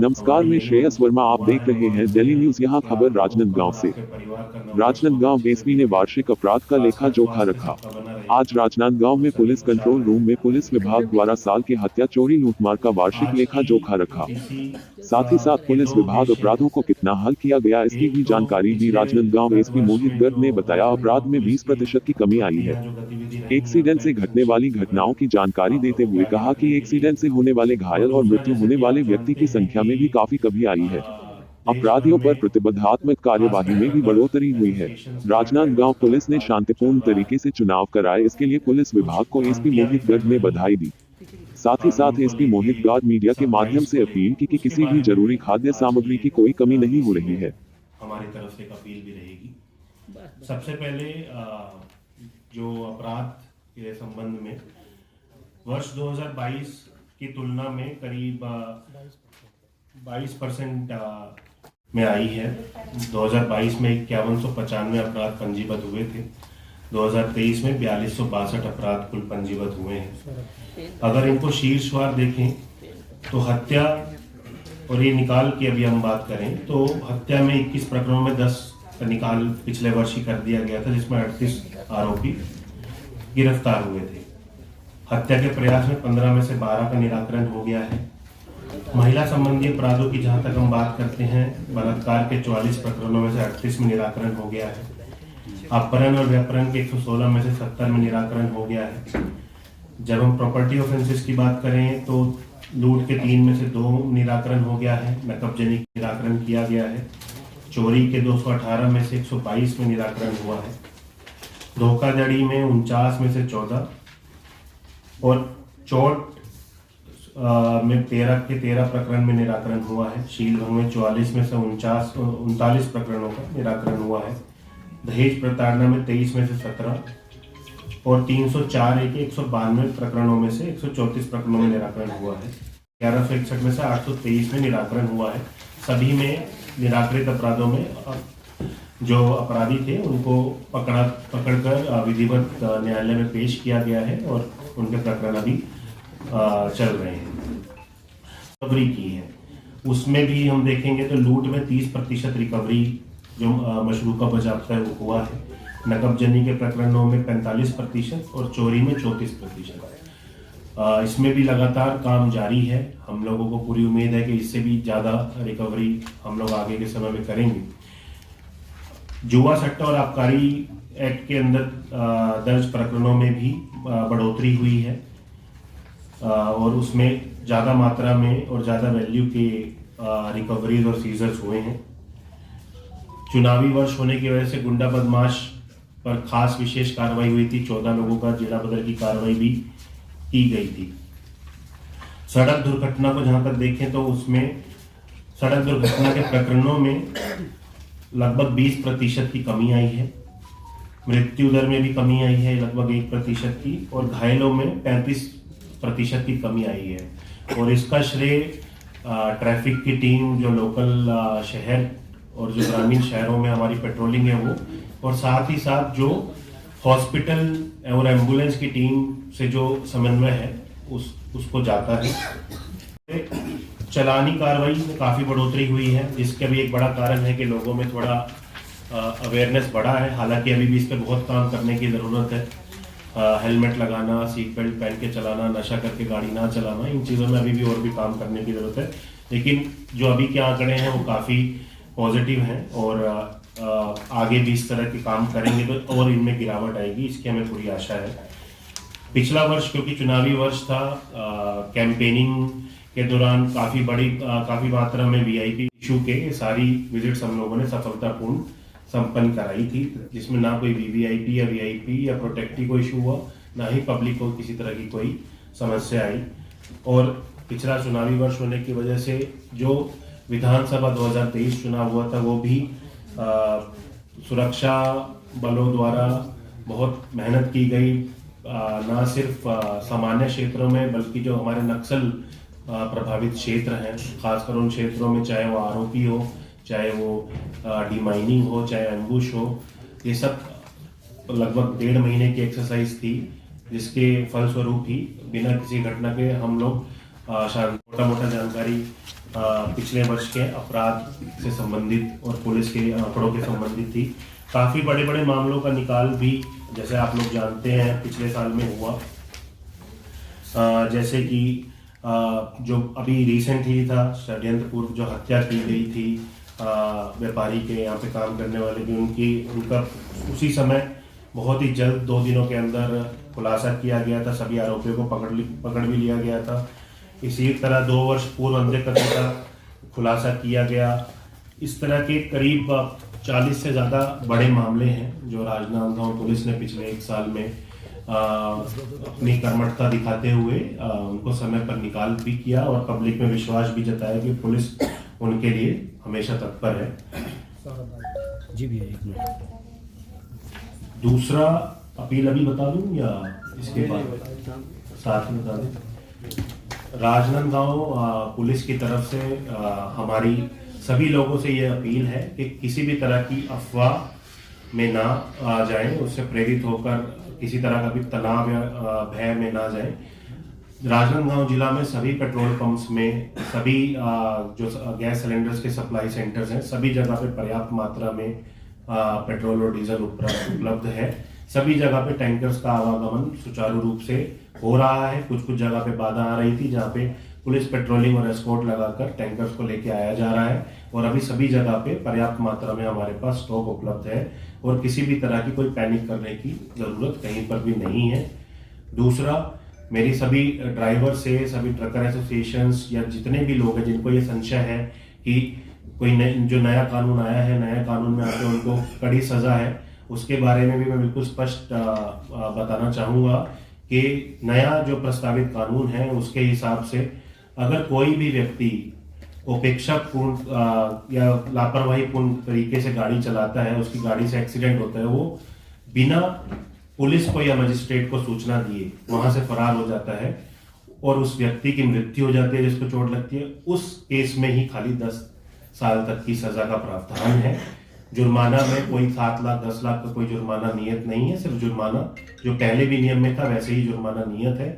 नमस्कार, मैं श्रेयस वर्मा। आप देख रहे हैं दिल्ली न्यूज। यहाँ खबर राजनांदगांव से। राजनांदगांव एसपी ने वार्षिक अपराध का लेखा जोखा रखा। आज राजनांदगांव में पुलिस कंट्रोल रूम में पुलिस विभाग द्वारा साल की हत्या, चोरी, लूटमार का वार्षिक लेखा जोखा रखा। साथ ही साथ पुलिस विभाग अपराधों को कितना हल किया गया इसकी भी जानकारी दी। राजनांदगांव एसपी मोहित गर्ग ने बताया, अपराध में 20% की कमी आई है। एक्सीडेंट से घटने वाली घटनाओं की जानकारी देते हुए कहा कि एक्सीडेंट से होने वाले घायल और मृत्यु होने वाले व्यक्ति की संख्या में भी काफी कमी आई है। अपराधियों पर प्रतिबद्धात्मक कार्यवाही में भी बढ़ोतरी हुई है। राजनांदगांव पुलिस ने शांतिपूर्ण तरीके से चुनाव कराए, इसके लिए पुलिस विभाग को एसपी मोहित गर्ग ने बधाई दी। साथ ही साथ एसपी मोहित गर्ग मीडिया के माध्यम से अपील की कि किसी भी जरूरी खाद्य सामग्री की कोई कमी नहीं हो रही है। हमारी तरफ से एक अपील भी रहेगी। सबसे पहले जो अपराध के संबंध में वर्ष 2022 की तुलना में करीब 22% में आई है। 2022 में 5195 अपराध पंजीबद्ध हुए थे। 2023 में 4262 अपराध कुल पंजीबद्ध हुए हैं। अगर इनको शीर्षवार देखें तो हत्या, और ये निकाल के अभी हम बात करें तो हत्या में 21 प्रकरणों में 10 का निकाल पिछले वर्ष ही कर दिया गया था, जिसमें 38 आरोपी गिरफ्तार हुए थे। हत्या के प्रयास में 15 में से 12 का निराकरण हो गया है। महिला संबंधी अपराधों की जहां तक हम बात करते हैं, बलात्कार के 44 प्रकरणों में से 38 में निराकरण हो गया है। अपहरण और व्यापहरण के 116 में से 70 में निराकरण हो गया है। जब हम प्रॉपर्टी ऑफेंसेस की बात करें तो लूट के 3 में से 2 निराकरण हो गया है, नकबजनी निराकरण किया गया है। चोरी के 218 में से 122 में निराकरण हुआ है। धोखाधड़ी में 49 में से 14 और चोट में 13 प्रकरण में निराकरण हुआ है। शीलभंग में 44 में से 39 प्रकरणों का निराकरण हुआ है। दहेज प्रताड़ना में 23 में से 17 और 304 192 प्रकरणों में से 134 प्रकरणों में निराकरण हुआ है। 1161 में से 823 में निराकरण हुआ है। सभी में निराकृत अपराधों में जो अपराधी थे उनको पकड़कर विधिवत न्यायालय में पेश किया गया है और उनके प्रकरण अभी चल रहे हैं। रिकवरी की है, उसमें भी हम देखेंगे तो लूट में 30% रिकवरी जो मशरूका बजाबता है वो हुआ है। नकबजनी के प्रकरणों में 45% और चोरी में 34%। इसमें भी लगातार काम जारी है। हम लोगों को पूरी उम्मीद है कि इससे भी ज़्यादा रिकवरी हम लोग आगे के समय में करेंगे। जुआ, सट्टा और आबकारी एक्ट के अंदर दर्ज प्रकरणों में भी बढ़ोतरी हुई है और उसमें ज़्यादा मात्रा में और ज़्यादा वैल्यू के रिकवरीज और सीजर्स हुए हैं। चुनावी वर्ष होने की वजह से गुंडा बदमाश पर खास विशेष कार्रवाई हुई थी। 14 लोगों का जिला बदल की कार्रवाई भी की गई थी। सड़क दुर्घटना को जहां तक देखें तो उसमें सड़क दुर्घटना के प्रकरणों में लगभग 20% की कमी आई है। मृत्यु दर में भी कमी आई है लगभग 1% की, और घायलों में 35% की कमी आई है। और इसका श्रेय ट्रैफिक की टीम, जो लोकल शहर और जो ग्रामीण शहरों में हमारी पेट्रोलिंग है वो, और साथ ही साथ जो हॉस्पिटल और एम्बुलेंस की टीम से जो समन्वय है उसको जाता है। चलानी कार्रवाई में काफ़ी बढ़ोतरी हुई है, जिसका भी एक बड़ा कारण है कि लोगों में थोड़ा अवेयरनेस बढ़ा है। हालांकि अभी भी इस पर बहुत काम करने की ज़रूरत है। हेलमेट लगाना, सीट बेल्ट पहन के चलाना, नशा करके गाड़ी ना चलाना, इन चीज़ों में अभी भी और भी काम करने की ज़रूरत है। लेकिन जो अभी के आंकड़े हैं वो काफ़ी पॉजिटिव हैं और आगे भी इस तरह के काम करेंगे तो और इनमें गिरावट आएगी, इसकी हमें पूरी आशा है। पिछला वर्ष क्योंकि चुनावी वर्ष था, कैंपेनिंग के दौरान काफ़ी मात्रा में वीआईपी इशू के सारी विजिट्स हम लोगों ने सफलतापूर्ण संपन्न कराई थी, जिसमें ना कोई वीवीआईपी या वीआईपी या प्रोटेक्टी को इशू हुआ, ना ही पब्लिक को किसी तरह की कोई समस्या आई। और पिछला चुनावी वर्ष होने की वजह से जो विधानसभा 2023 चुनाव हुआ था वो भी सुरक्षा बलों द्वारा बहुत मेहनत की गई, ना सिर्फ सामान्य क्षेत्रों में बल्कि जो हमारे नक्सल प्रभावित क्षेत्र हैं, खासकर उन क्षेत्रों में, चाहे वो आरओपी हो, चाहे वो डीमाइनिंग हो, चाहे एम्बुश हो, ये सब लगभग 1.5 महीने की एक्सरसाइज थी, जिसके फलस्वरूप ही बिना किसी घटना के हम लोग मोटा मोटा जानकारी पिछले वर्ष के अपराध से संबंधित और पुलिस के आंकड़ों के संबंधित थी। काफ़ी बड़े बड़े मामलों का निकाल भी, जैसे आप लोग जानते हैं, पिछले साल में हुआ। जैसे कि जो अभी रिसेंट ही था, षड्यंत्र पूर्व जो हत्या की गई थी व्यापारी के यहाँ पे काम करने वाले की, उनका उसी समय बहुत ही जल्द 2 दिनों के अंदर खुलासा किया गया था। सभी आरोपियों को पकड़ भी लिया गया था। इसी तरह 2 वर्ष पूर्व अंधे कत्ल का खुलासा किया गया। इस तरह के करीब 40 से ज़्यादा बड़े मामले हैं जो राजनांदगांव पुलिस ने पिछले 1 साल में अपनी कर्मठता दिखाते हुए उनको समय पर निकाल भी किया और पब्लिक में विश्वास भी जताया कि पुलिस उनके लिए हमेशा तत्पर है। जी भैया, एक मिनट। दूसरा अपील अभी बता दूं या इसके बाद साथ में बता दें? राजनांदगांव पुलिस की तरफ से हमारी सभी लोगों से ये अपील है कि किसी भी तरह की अफवाह में ना आ जाएं, उससे प्रेरित होकर किसी तरह का भी तनाव या भय में ना जाएं। राजनांदगांव जिला में सभी पेट्रोल पंप्स में, सभी जो गैस सिलेंडर्स के सप्लाई सेंटर्स हैं, सभी जगह पे पर्याप्त मात्रा में पेट्रोल और डीजल उपलब्ध है। सभी जगह पे टैंकर्स का आवागमन सुचारू रूप से हो रहा है। कुछ कुछ जगह पे बाधा आ रही थी जहाँ पे पुलिस पेट्रोलिंग और एस्कॉर्ट लगाकर टैंकर्स को लेके आया जा रहा है, और अभी सभी जगह पे पर्याप्त मात्रा में हमारे पास स्टॉक उपलब्ध है और किसी भी तरह की कोई पैनिक करने की जरूरत कहीं पर भी नहीं है। दूसरा, मेरी सभी ड्राइवर से, सभी ट्रकर एसोसिएशंस या जितने भी लोग हैं जिनको ये संशय है कि कोई जो नया कानून आया है, नया कानून में आके उनको कड़ी सजा है, उसके बारे में भी मैं बिल्कुल स्पष्ट बताना चाहूँगा कि नया जो प्रस्तावित कानून है उसके हिसाब से अगर कोई भी व्यक्ति उपेक्षापूर्ण या लापरवाहीपूर्ण तरीके से गाड़ी चलाता है, उसकी गाड़ी से एक्सीडेंट होता है, वो बिना पुलिस को या मजिस्ट्रेट को सूचना दिए वहां से फरार हो जाता है और उस व्यक्ति की मृत्यु हो जाती है जिसको चोट लगती है, उस केस में ही खाली 10 साल तक की सजा का प्रावधान है। जुर्माना में कोई 7 लाख 10 लाख का कोई जुर्माना नियत नहीं है, सिर्फ जुर्माना जो पहले भी नियम में था वैसे ही जुर्माना नियत है।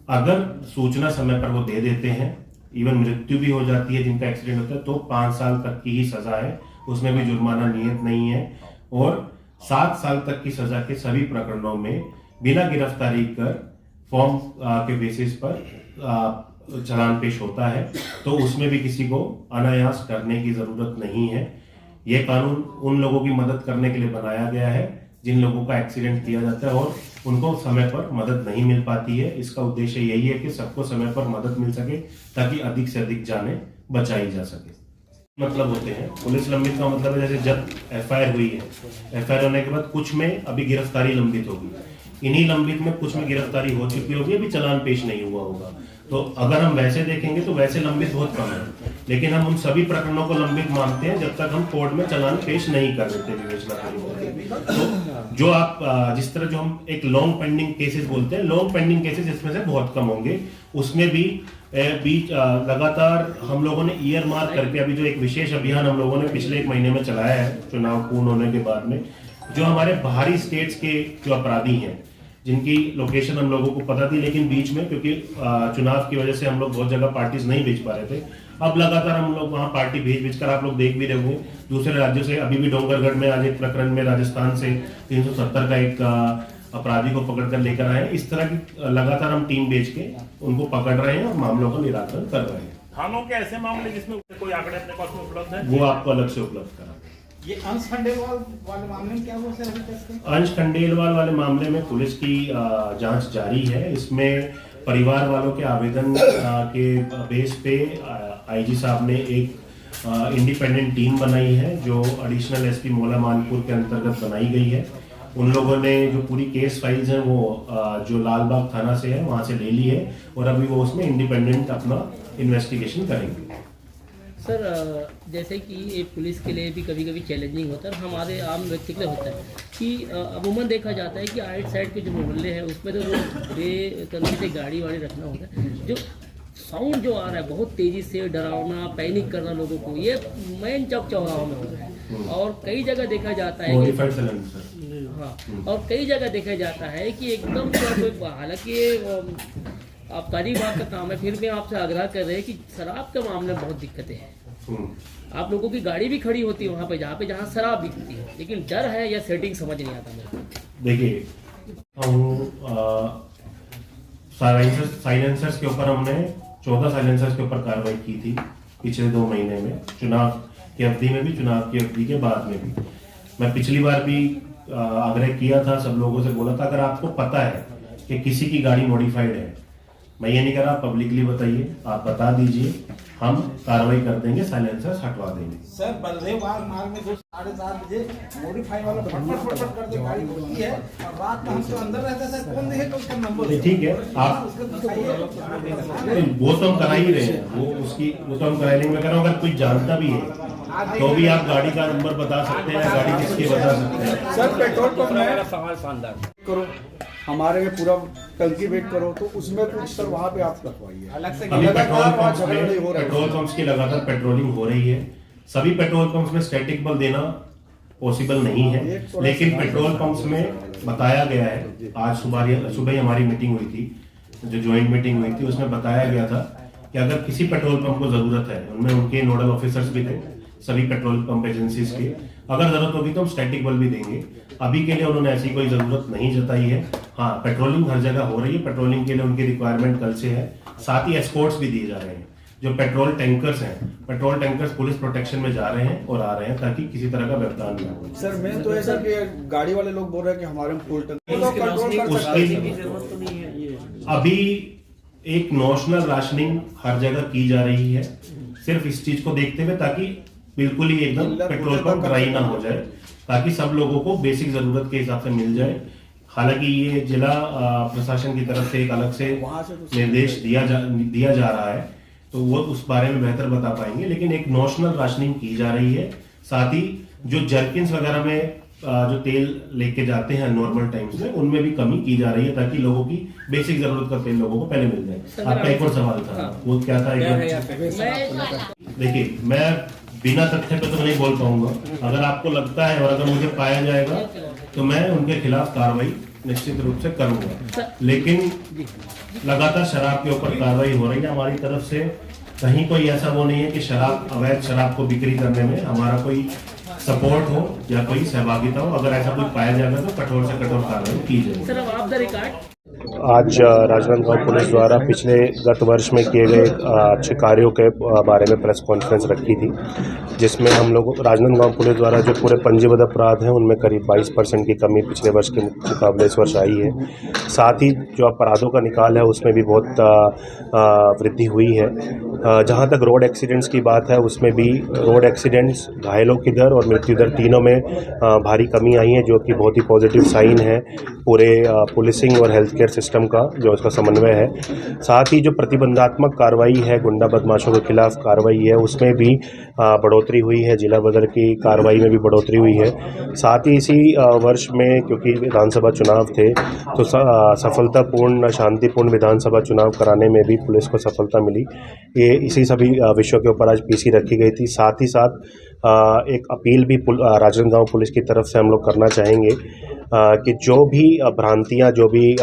अगर सूचना समय पर वो दे देते हैं, इवन मृत्यु भी हो जाती है जिनका एक्सीडेंट होता है, तो 5 साल तक की ही सजा है, उसमें भी जुर्माना नियत नहीं है। और 7 साल तक की सजा के सभी प्रकरणों में बिना गिरफ्तारी कर फॉर्म के बेसिस पर चालान पेश होता है, तो उसमें भी किसी को अनायास करने की जरूरत नहीं है। यह कानून उन लोगों की मदद करने के लिए बनाया गया है जिन लोगों का एक्सीडेंट किया जाता है और उनको समय पर मदद नहीं मिल पाती है। इसका उद्देश्य यही है कि सबको समय पर मदद मिल सके ताकि अधिक से अधिक जानें बचाई जा सके। मतलब होते हैं पुलिस लंबित का मतलब है जैसे जब एफआईआर हुई है, एफआईआर होने के बाद कुछ में अभी गिरफ्तारी लंबित होगी, इन्हीं लंबित में कुछ में गिरफ्तारी हो चुकी होगी, अभी चालान पेश नहीं हुआ होगा। तो अगर हम वैसे देखेंगे तो वैसे लंबित बहुत कम है, लेकिन हम उन सभी प्रकरणों को लंबित मानते हैं जब तक हम कोर्ट में चालान पेश नहीं कर देते विवेचना करके। तो जो आप जिस तरह जो हम एक लॉन्ग पेंडिंग केसेस बोलते हैं, लॉन्ग पेंडिंग केसेस इसमें से बहुत कम होंगे। उसमें भी बीच लगातार हम लोगों ने ईयर मार्क करके अभी जो एक विशेष अभियान हम लोगों ने पिछले 1 महीने में चलाया है चुनाव पूर्ण होने के बाद में, जो हमारे बाहरी स्टेट्स के जो अपराधी हैं जिनकी लोकेशन हम लोगों को पता थी, लेकिन बीच में क्योंकि चुनाव की वजह से हम लोग बहुत जगह पार्टीज नहीं भेज पा रहे थे, अब लगातार हम लोग वहाँ पार्टी भेज कर आप लोग देख भी रहे होंगे दूसरे राज्यों से। अभी भी डोंगरगढ़ में आज एक प्रकरण में राजस्थान से 370 का एक अपराधी को पकड़ कर लेकर आए। इस तरह की लगातार हम टीम भेज के उनको पकड़ रहे हैं और मामलों का निराकरण कर रहे हैं। थानों के ऐसे मामले जिसमें कोई आंकड़े अपने पास में उपलब्ध है, वो आपको अलग से उपलब्ध करा। ये अंश खंडेलवाल वाले मामले में क्या हुआ सर अभी तक? अंश खंडेलवाल वाले मामले में पुलिस की जांच जारी है। इसमें परिवार वालों के आवेदन के बेस पे आईजी साहब ने एक इंडिपेंडेंट टीम बनाई है जो एडिशनल एसपी मोला मानपुर के अंतर्गत बनाई गई है। उन लोगों ने जो पूरी केस फाइल्स हैं वो जो लालबाग थाना से है वहां से ले ली है और अभी वो उसमें इंडिपेंडेंट अपना इन्वेस्टिगेशन करेंगे। सर जैसे कि ये पुलिस के लिए भी कभी कभी चैलेंजिंग होता है, हमारे आम व्यक्ति के लिए होता है कि अमूमन देखा जाता है कि आइट साइड के जो मोहल्ले हैं उसमें तो बेतरतीब से गाड़ी वाड़ी रखना होता है। जो साउंड जो आ रहा है बहुत तेज़ी से डरावना, पैनिक करना लोगों को, ये मेन चौक चौराहों में हो रहा है। और कई जगह देखा जाता है कि हाँ, और कई जगह देखा जाता है कि एकदम कोई, हालांकि आबकारी विभाग का काम है, फिर भी आपसे आग्रह कर रहे हैं कि शराब के मामले में बहुत दिक्कतें हैं। आप लोगों की गाड़ी भी खड़ी होती है वहाँ पे जहाँ शराब बिकती है, लेकिन डर है या सेटिंग समझ नहीं आता मेरे को। देखिए, हम साइलेंसर्स के ऊपर हमने 14 साइलेंसर्स के ऊपर कार्रवाई की थी पिछले 2 महीने में, चुनाव की अवधि में भी, चुनाव की अवधि के बाद में भी। मैं पिछली बार भी आग्रह किया था, सब लोगों से बोला था, अगर आपको पता है कि किसी की गाड़ी मॉडिफाइड है, मैं ये नहीं कह रहा, पब्लिकली बताइए, आप बता दीजिए, हम कार्रवाई कर देंगे, साइलेंसर्स हटवा देंगे। सर बल्देवाल मार्ग में 7:30 बजे मॉडिफाई वाला फटफट करके गाड़ी रुकी है और रात में हम तो अंदर रहते हैं, सर कौन देखेगा उसका नंबर? ठीक है, आप वो तो हम करा ही रहे हैं, वो तो हम करा लेंगे। मैं कह रहा हूँ अगर कोई जानता भी है तो भी आप गाड़ी का नंबर बता सकते हैं, गाड़ी किसकी बता सकते हैं। सर पेट्रोल पंप में सवाल शानदार करो, हमारे में पूरा टंकी वेट करो, तो उसमें कुछ सर वहाँ पे आप रखवाइए अलग से। अभी पेट्रोल पंप्स की लगातार पेट्रोलिंग हो रही है। सभी पेट्रोल पंप्स में स्टैटिक बल देना पॉसिबल नहीं है, लेकिन पेट्रोल पंप्स में बताया गया है, आज सुबह ही हमारी मीटिंग हुई थी, जो ज्वाइंट मीटिंग हुई थी, उसमें बताया गया था कि अगर किसी पेट्रोल पंप को जरूरत है, उनमें उनके नोडल ऑफिसर्स भी थे सभी पेट्रोल पंप एजेंसीज के, अगर जरूरत होगी तो हम स्टैटिक बल भी देंगे। अभी के लिए उन्होंने ऐसी कोई जरूरत नहीं जताई है। हाँ, पेट्रोलिंग हर जगह हो रही है, पेट्रोलिंग के लिए उनकी रिक्वायरमेंट कल से है। साथ ही एस्कॉर्ट्स भी दिए जा रहे हैं, जो पेट्रोल टैंकर्स हैं, पेट्रोल टैंकर्स पुलिस प्रोटेक्शन में जा रहे हैं और आ रहे हैं, ताकि किसी तरह का व्यवधान न हो। सर मैं तो ऐसा कि गाड़ी वाले लोग बोल रहे हैं कि हमारे में फुल टंकी कंट्रोल कर सकते हैं। अभी एक नॉशनल राशनिंग हर जगह की जा रही है, सिर्फ इस चीज को देखते हुए, ताकि बिल्कुल ही एकदम पेट्रोल पंप ड्राई ना हो जाए, ताकि सब लोगों को बेसिक जरूरत के हिसाब से मिल जाए। हालांकि ये जिला प्रशासन की तरफ से एक अलग से निर्देश दिया जा रहा है, तो वो उस बारे में बेहतर बता पाएंगे, लेकिन एक नॉशनल राशनिंग की जा रही है। साथ ही जो जर्किन्स वगैरह में जो तेल लेके जाते हैं नॉर्मल टाइम्स में, उनमें भी कमी की जा रही है, ताकि लोगों की बेसिक जरूरत का तेल लोगों को पहले मिल जाए। आपका एक और सवाल था, वो क्या था? देखिए, मैं बिना तथ्य पे तो नहीं बोल पाऊंगा। अगर आपको लगता है और अगर मुझे पाया जाएगा तो मैं उनके खिलाफ कार्रवाई निश्चित रूप से करूंगा, लेकिन लगातार शराब के ऊपर कार्रवाई हो रही है हमारी तरफ से। कहीं कोई ऐसा वो नहीं है कि अवैध शराब को बिक्री करने में हमारा कोई सपोर्ट हो या कोई सहभागिता हो। अगर ऐसा कुछ पाया जाएगा तो कठोर से कठोर कार्रवाई की जाएगी। सर, अब आप द रिकॉर्ड आज राजनांदगांव पुलिस द्वारा गत वर्ष में किए गए अच्छे कार्यों के बारे में प्रेस कॉन्फ्रेंस रखी थी, जिसमें हम लोग राजनांदगांव पुलिस द्वारा जो पूरे पंजीबद्ध अपराध हैं उनमें करीब 22% की कमी पिछले वर्ष के मुकाबले इस वर्ष आई है। साथ ही जो अपराधों का निकाल है उसमें भी बहुत वृद्धि हुई है। जहां तक रोड एक्सीडेंट्स की बात है, उसमें भी रोड एक्सीडेंट्स, घायलों की दर और मृत्यु दर तीनों में भारी कमी आई है, जो कि बहुत ही पॉजिटिव साइन है पूरे पुलिसिंग और हेल्थ केयर सिस्टम का, जो उसका समन्वय है। साथ ही जो प्रतिबंधात्मक कार्रवाई है, गुंडा बदमाशों के खिलाफ कार्रवाई है, उसमें भी बढ़ोतरी हुई है। जिला बदर की कार्रवाई में भी बढ़ोतरी हुई है। साथ ही इसी वर्ष में, क्योंकि विधानसभा चुनाव थे, तो सफलतापूर्ण शांतिपूर्ण विधानसभा चुनाव कराने में भी पुलिस को सफलता मिली। ये इसी सभी विषयों के ऊपर आज पीसी रखी गई थी। साथ ही साथ एक अपील भी राजनांदगांव पुलिस की तरफ से हम लोग करना चाहेंगे कि जो भी भ्रांतियां, जो भी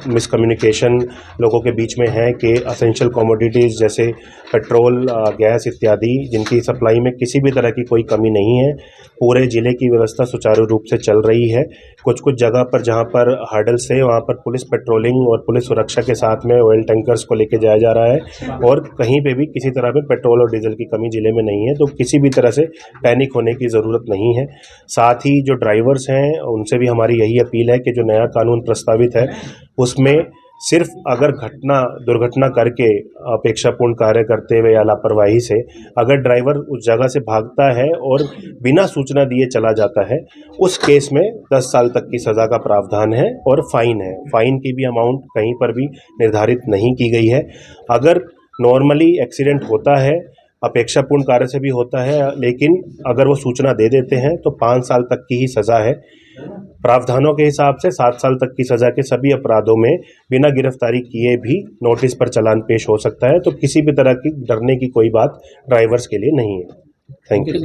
मिसकम्युनिकेशन लोगों के बीच में है कि असेंशियल कमोडिटीज़ जैसे पेट्रोल, गैस इत्यादि, जिनकी सप्लाई में किसी भी तरह की कोई कमी नहीं है, पूरे ज़िले की व्यवस्था सुचारू रूप से चल रही है। कुछ जगह पर जहां पर हर्डल्स है, वहां पर पुलिस पेट्रोलिंग और पुलिस सुरक्षा के साथ में ऑयल टैंकर्स को लेके जाया जा रहा है, और कहीं पे भी किसी तरह में पेट्रोल और डीजल की कमी ज़िले में नहीं है, तो किसी भी तरह से पैनिक होने की ज़रूरत नहीं है। साथ ही जो ड्राइवर्स हैं उनसे भी हमारी यही अपील है कि जो नया कानून प्रस्तावित है उसमें सिर्फ अगर दुर्घटना करके अपेक्षापूर्ण कार्य करते हुए या लापरवाही से अगर ड्राइवर उस जगह से भागता है और बिना सूचना दिए चला जाता है, उस केस में 10 साल तक की सज़ा का प्रावधान है और फाइन है। फाइन की भी अमाउंट कहीं पर भी निर्धारित नहीं की गई है। अगर नॉर्मली एक्सीडेंट होता है, अपेक्षापूर्ण कार्य से भी होता है, लेकिन अगर वो सूचना दे देते हैं तो 5 साल तक की ही सज़ा है। प्रावधानों के हिसाब से 7 साल तक की सज़ा के सभी अपराधों में बिना गिरफ्तारी किए भी नोटिस पर चालान पेश हो सकता है। तो किसी भी तरह की डरने की कोई बात ड्राइवर्स के लिए नहीं है। Thank you.